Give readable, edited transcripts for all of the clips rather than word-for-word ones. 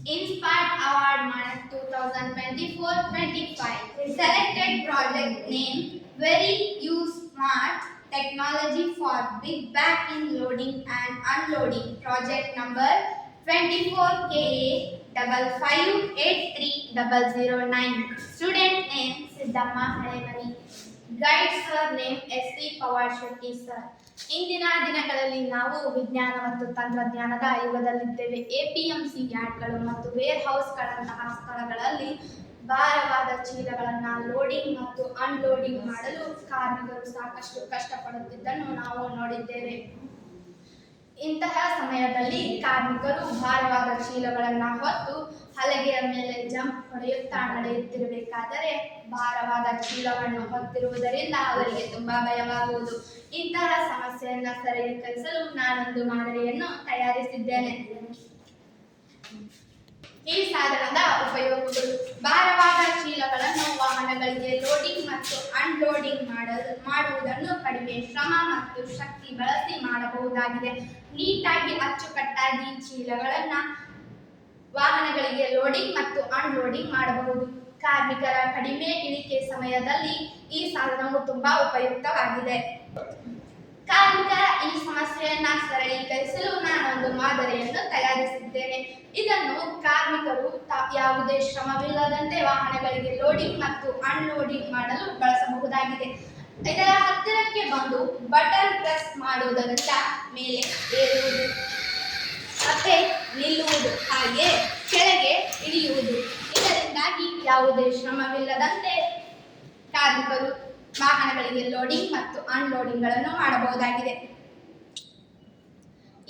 Inspired Award Month 2024-25. Selected project name Very Use Smart Technology for Big Bag in Loading and Unloading. Project number 24KA55583009. Student name Siddhamma Halemani. Guide sir name S.C. Pawar Shetty sir. ಇಂದಿನ ದಿನಗಳಲ್ಲಿ ನಾವು ವಿಜ್ಞಾನ ಮತ್ತು ತಂತ್ರಜ್ಞಾನದ ಯುಗದಲ್ಲಿದ್ದೇವೆ. APMC ಯಾರ್ಡ್ಗಳು ಮತ್ತು wear ಹೌಸ್ಗಳಂತಹ ಸ್ಥಳಗಳಲ್ಲಿ ಭಾರವಾದ ಚೀಲಗಳನ್ನು ಲೋಡಿಂಗ್ ಮತ್ತು ಅನ್ಲೋಡಿಂಗ್ ಮಾಡಲು ಕಾರ್ಮಿಕರು ಸಾಕಷ್ಟು ಕಷ್ಟಪಡುತ್ತಿದ್ದನ್ನು ನಾವು ನೋಡಿದ್ದೇವೆ. ಇಂತಹ ಸಮಯದಲ್ಲಿ ಕಾರ್ಮಿಕರು ಭಾರವಾದ ಚೀಲಗಳನ್ನು ಹೊತ್ತು ಹಲಗೆಯ ಮೇಲೆ ಜಂಪ್ ಹೊಡೆಯುತ್ತಾ ನಡೆಯುತ್ತಿರಬೇಕಾದರೆ ಭಾರವಾದ ಚೀಲವನ್ನು ಹೊತ್ತಿರುವುದರಿಂದ ಅವರಿಗೆ ತುಂಬಾ ಭಯವಾಗುವುದು. ಇಂತಹ ಸಮಸ್ಯೆಯನ್ನು ಸರಳೀಕರಿಸಲು ನಾನೊಂದು ಮಾದರಿಯನ್ನು ತಯಾರಿಸಿದ್ದೇನೆ. ಈ ಸಾಧನದ ಉಪಯೋಗಗಳು: ಭಾರವಾದ ಚೀಲಗಳನ್ನು ವಾಹನಗಳಿಗೆ ಲೋಡಿಂಗ್ ಮತ್ತು ಅನ್ಲೋಡಿಂಗ್ ಮಾಡುವುದನ್ನು ಕಡಿಮೆ ಶ್ರಮ ಮತ್ತು ಶಕ್ತಿ ಬಳಸಿ ಮಾಡಬಹುದಾಗಿದೆ. ನೀಟಾಗಿ ಅಚ್ಚುಕಟ್ಟಾಗಿ ಚೀಲಗಳನ್ನು ವಾಹನಗಳಿಗೆ ಲೋಡಿಂಗ್ ಮತ್ತು ಅನ್ಲೋಡಿಂಗ್ ಮಾಡಬಹುದು. ಕಾರ್ಮಿಕರ ಕಡಿಮೆ ಇಳಿಕೆ ಸಮಯದಲ್ಲಿ ಈ ಸಾಧನವು ತುಂಬಾ ಉಪಯುಕ್ತವಾಗಿದೆ. ಕಾರ್ಮಿಕರ ಈ ಸಮಸ್ಯೆಯನ್ನ ಸರಳೀಕರಿಸಲು ನಾನೊಂದು ಮಾದರಿಯನ್ನು ತಯಾರಿಸಿದ್ದೇನೆ. ಇದನ್ನು ಕಾರ್ಮಿಕರು ಯಾವುದೇ ಶ್ರಮವಿಲ್ಲದಂತೆ ವಾಹನಗಳಿಗೆ ಲೋಡಿಂಗ್ ಮತ್ತು ಅನ್ಲೋಡಿಂಗ್ ಮಾಡಲು ಬಳಸಬಹುದಾಗಿದೆ. ಇದರ ಹತ್ತಿರಕ್ಕೆ ಬಂದು ಬಟನ್ ಪ್ರೆಸ್ ಮಾಡುವುದರಿಂದ ಮೇಲೆ ಏರುವುದು, ಮತ್ತೆ ನಿಲ್ಲುವುದು, ಹಾಗೆ ಕೆಳಗೆ ಇಳಿಯುವುದು. ಇದರಿಂದಾಗಿ ಯಾವುದೇ ಶ್ರಮವಿಲ್ಲದಂತೆ ಕಾರ್ಮಿಕರು ವಾಹನಗಳಿಗೆ ಲೋಡಿಂಗ್ ಮತ್ತು ಅನ್ಲೋಡಿಂಗ್ ಗಳನ್ನು ಮಾಡಬಹುದಾಗಿದೆ.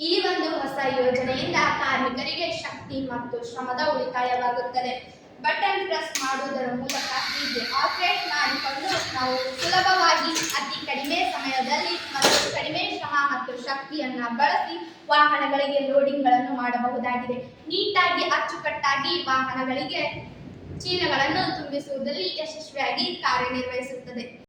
ಈ ಒಂದು ಹೊಸ ಯೋಜನೆಯಿಂದ ಕಾರ್ಮಿಕರಿಗೆ ಶಕ್ತಿ ಮತ್ತು ಶ್ರಮದ ಉಳಿತಾಯವಾಗುತ್ತದೆ. ಬಟನ್ ಪ್ರೆಸ್ ಮಾಡುವುದರ ಮೂಲಕ ಹೀಗೆ ಆಪರೇಟ್ ಮಾಡಿಕೊಂಡು ನಾವು ಸುಲಭವಾಗಿ ಅತಿ ಕಡಿಮೆ ಸಮಯದಲ್ಲಿ ಮತ್ತು ಕಡಿಮೆ ಶ್ರಮ ಮತ್ತು ಶಕ್ತಿಯನ್ನ ಬಳಸಿ ವಾಹನಗಳಿಗೆ ಲೋಡಿಂಗ್ ಗಳನ್ನು ಮಾಡಬಹುದಾಗಿದೆ. ನೀಟಾಗಿ ಅಚ್ಚುಕಟ್ಟಾಗಿ ವಾಹನಗಳಿಗೆ ಚೀಲಗಳನ್ನು ತುಂಬಿಸುವುದರಲ್ಲಿ ಯಶಸ್ವಿಯಾಗಿ ಕಾರ್ಯನಿರ್ವಹಿಸುತ್ತದೆ.